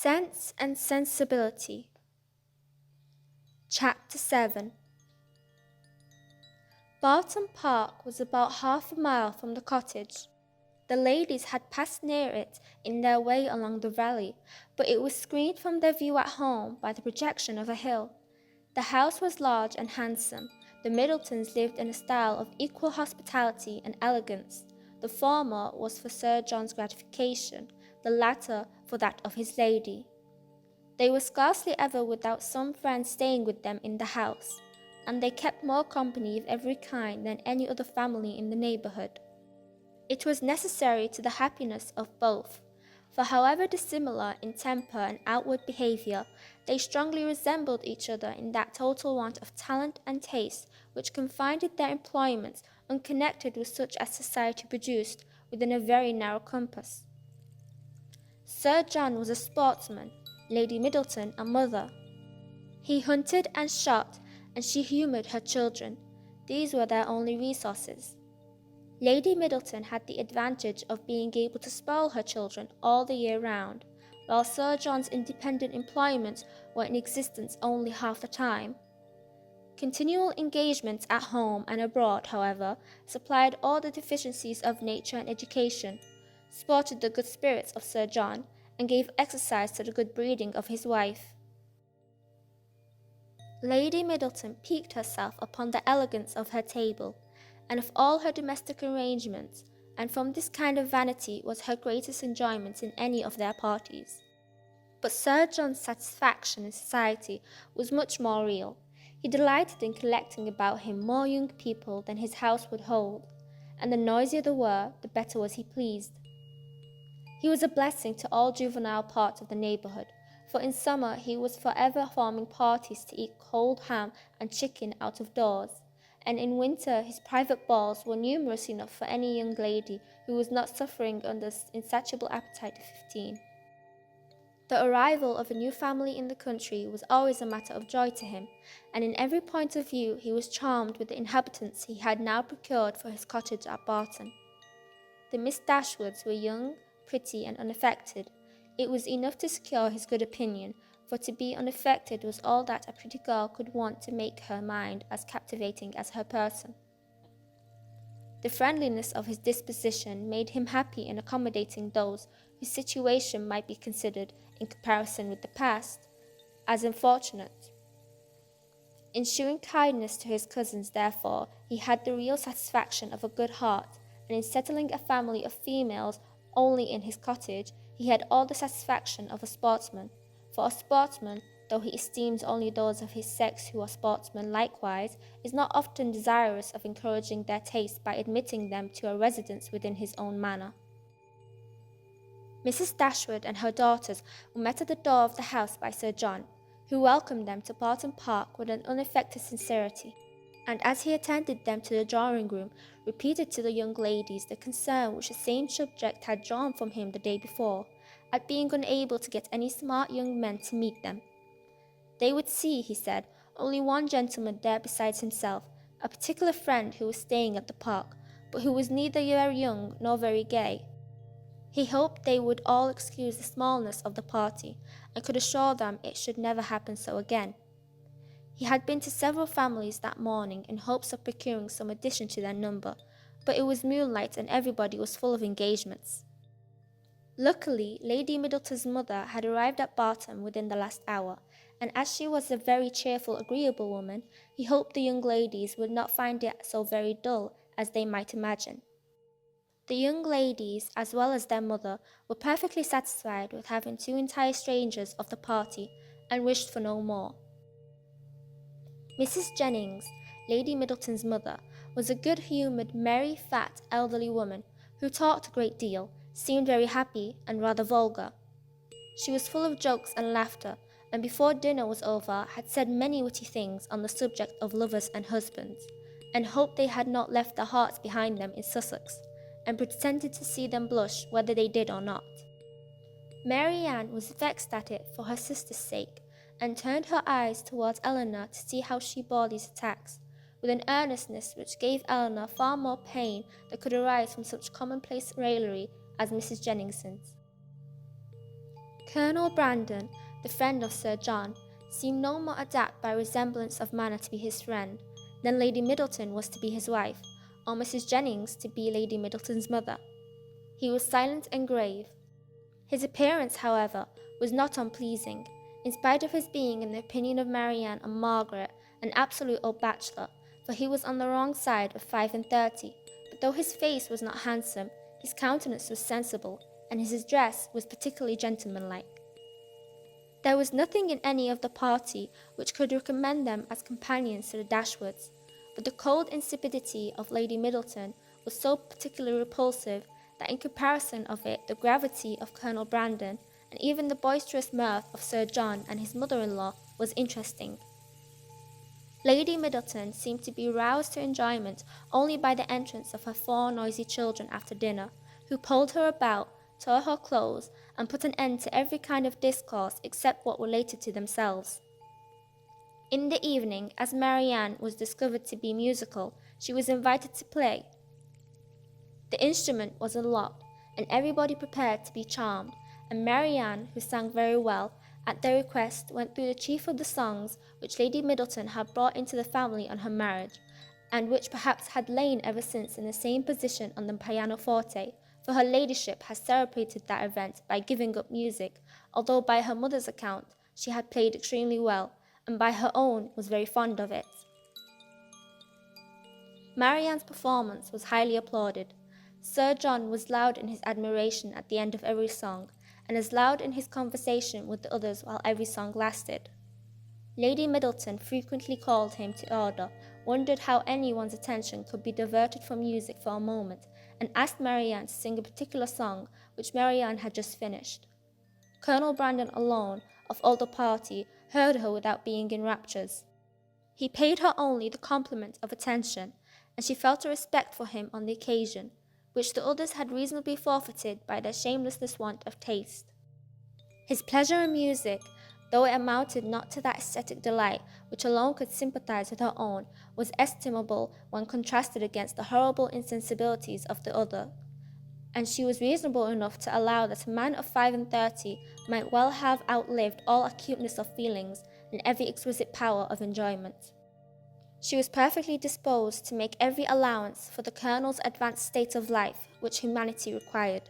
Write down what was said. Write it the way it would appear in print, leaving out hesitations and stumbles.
Sense and Sensibility. Chapter 7. Barton Park was about half a mile from the cottage. The ladies had passed near it in their way along the valley, but it was screened from their view at home by the projection of a hill. The house was large and handsome. The Middletons lived in a style of equal hospitality and elegance. The former was for Sir John's gratification, the latter for that of his lady. They were scarcely ever without some friend staying with them in the house, and they kept more company of every kind than any other family in the neighbourhood. It was necessary to the happiness of both, for however dissimilar in temper and outward behaviour, they strongly resembled each other in that total want of talent and taste which confined their employments, unconnected with such as society produced, within a very narrow compass. Sir John was a sportsman, Lady Middleton a mother. He hunted and shot, and she humoured her children. These were their only resources. Lady Middleton had the advantage of being able to spoil her children all the year round, while Sir John's independent employments were in existence only half the time. Continual engagements at home and abroad, however, supplied all the deficiencies of nature and education, sported the good spirits of Sir John, and gave exercise to the good breeding of his wife. Lady Middleton piqued herself upon the elegance of her table, and of all her domestic arrangements, and from this kind of vanity was her greatest enjoyment in any of their parties. But Sir John's satisfaction in society was much more real. He delighted in collecting about him more young people than his house would hold, and the noisier they were, the better was he pleased. He was a blessing to all juvenile parts of the neighbourhood, for in summer he was forever forming parties to eat cold ham and chicken out of doors, and in winter his private balls were numerous enough for any young lady who was not suffering under the insatiable appetite of 15. The arrival of a new family in the country was always a matter of joy to him, and in every point of view he was charmed with the inhabitants he had now procured for his cottage at Barton. The Miss Dashwoods were young, pretty, and unaffected. It was enough to secure his good opinion, for to be unaffected was all that a pretty girl could want to make her mind as captivating as her person. The friendliness of his disposition made him happy in accommodating those whose situation might be considered, in comparison with the past, as unfortunate. In shewing kindness to his cousins, therefore, he had the real satisfaction of a good heart, and in settling a family of females only in his cottage, he had all the satisfaction of a sportsman, for a sportsman, though he esteems only those of his sex who are sportsmen likewise, is not often desirous of encouraging their taste by admitting them to a residence within his own manor. Mrs. Dashwood and her daughters were met at the door of the house by Sir John, who welcomed them to Barton Park with an unaffected sincerity, and as he attended them to the drawing-room, repeated to the young ladies the concern which the same subject had drawn from him the day before, at being unable to get any smart young men to meet them. They would see, he said, only one gentleman there besides himself, a particular friend who was staying at the park, but who was neither very young nor very gay. He hoped they would all excuse the smallness of the party, and could assure them it should never happen so again. He had been to several families that morning in hopes of procuring some addition to their number, but it was moonlight and everybody was full of engagements. Luckily, Lady Middleton's mother had arrived at Barton within the last hour, and as she was a very cheerful, agreeable woman, he hoped the young ladies would not find it so very dull as they might imagine. The young ladies, as well as their mother, were perfectly satisfied with having two entire strangers of the party, and wished for no more. Mrs. Jennings, Lady Middleton's mother, was a good-humoured, merry, fat, elderly woman, who talked a great deal, seemed very happy, and rather vulgar. She was full of jokes and laughter, and before dinner was over had said many witty things on the subject of lovers and husbands, and hoped they had not left their hearts behind them in Sussex, and pretended to see them blush whether they did or not. Mary Ann was vexed at it for her sister's sake, and turned her eyes towards Eleanor to see how she bore these attacks, with an earnestness which gave Eleanor far more pain than could arise from such commonplace raillery as Mrs. Jennings's. Colonel Brandon, the friend of Sir John, seemed no more adapt by resemblance of manner to be his friend than Lady Middleton was to be his wife, or Mrs. Jennings to be Lady Middleton's mother. He was silent and grave. His appearance, however, was not unpleasing, in spite of his being, in the opinion of Marianne and Margaret, an absolute old bachelor, for he was on the wrong side of 35, but though his face was not handsome, his countenance was sensible, and his dress was particularly gentlemanlike. There was nothing in any of the party which could recommend them as companions to the Dashwoods, but the cold insipidity of Lady Middleton was so particularly repulsive that in comparison of it the gravity of Colonel Brandon, and even the boisterous mirth of Sir John and his mother-in-law, was interesting. Lady Middleton seemed to be roused to enjoyment only by the entrance of her 4 noisy children after dinner, who pulled her about, tore her clothes, and put an end to every kind of discourse except what related to themselves. In the evening, as Marianne was discovered to be musical, she was invited to play. The instrument was unlocked, and everybody prepared to be charmed, and Marianne, who sang very well, at their request went through the chief of the songs which Lady Middleton had brought into the family on her marriage, and which perhaps had lain ever since in the same position on the pianoforte, for her ladyship had celebrated that event by giving up music, although by her mother's account she had played extremely well, and by her own was very fond of it. Marianne's performance was highly applauded. Sir John was loud in his admiration at the end of every song, and as loud in his conversation with the others while every song lasted. Lady Middleton frequently called him to order, wondered how anyone's attention could be diverted from music for a moment, and asked Marianne to sing a particular song which Marianne had just finished. Colonel Brandon alone, of all the party, heard her without being in raptures. He paid her only the compliment of attention, and she felt a respect for him on the occasion, which the others had reasonably forfeited by their shameless want of taste. His pleasure in music, though it amounted not to that aesthetic delight which alone could sympathize with her own, was estimable when contrasted against the horrible insensibilities of the other, and she was reasonable enough to allow that a man of 35 might well have outlived all acuteness of feelings and every exquisite power of enjoyment. She was perfectly disposed to make every allowance for the Colonel's advanced state of life which humanity required.